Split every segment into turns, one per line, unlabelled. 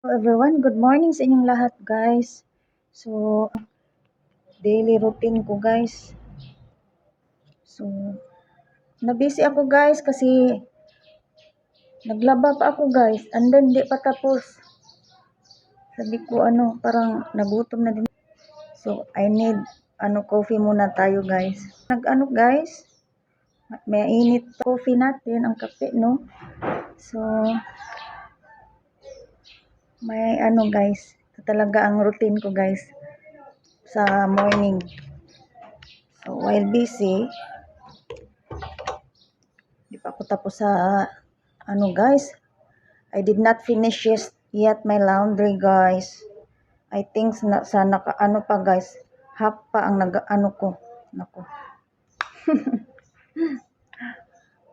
Hello everyone, good morning sa inyong lahat guys. So, daily routine ko guys. So, nabisi ako guys kasi naglaba pa ako guys and then di pa tapos. Sabi ko parang nagutom na din. So, I need coffee muna tayo guys. Guys, may init coffee natin, ang kape no. So, may guys, ito talaga ang routine ko guys sa morning. So, while busy, di pa ako tapos sa guys. I did not finish yet my laundry guys. I think sa naka pa guys. Half pa ang ko. Nako.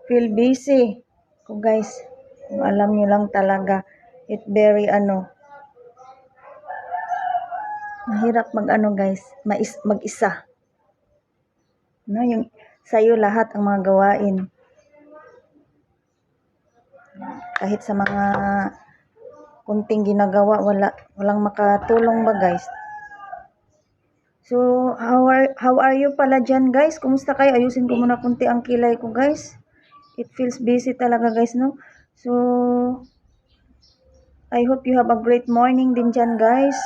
Feel busy ko guys. Kung alam niyo lang talaga. It very mahirap guys. Mag-isa. No, yung sa'yo lahat ang mga gawain. Kahit sa mga kunting ginagawa, walang makatulong ba guys? So, how are you pala dyan guys? Kumusta kayo? Ayusin ko muna kunti ang kilay ko guys. It feels busy talaga guys, no? So, I hope you have a great morning din dyan guys.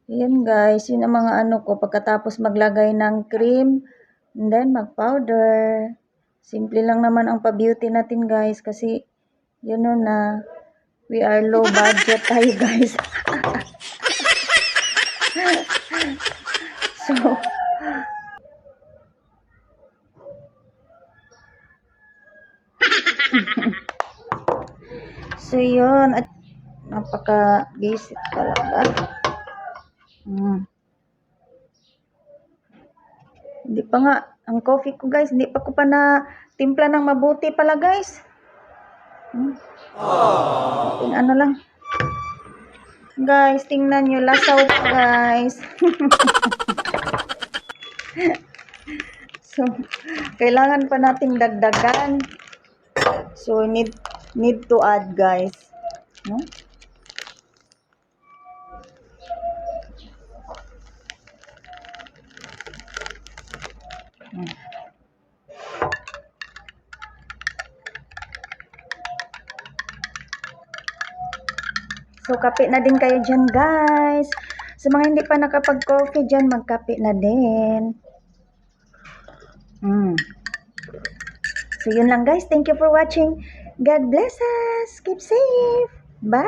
Yan guys, yun ang mga ko. Pagkatapos maglagay ng cream, and then mag-powder. Simple lang naman ang pa-beauty natin guys kasi na we are low budget tayo guys. So yun, at napaka-busy talaga. Hindi pa nga, ang coffee ko guys, hindi pa ko pa na timpla ng mabuti pala guys. Lang. Guys, tingnan nyo, lasaw pa guys. So, kailangan pa nating dagdagan. So, need to add guys. No? So, kape na din kayo dyan, guys. Sa mga hindi pa nakapag-coffee dyan, magkape na din. So, yun lang, guys. Thank you for watching. God bless us. Keep safe. Bye.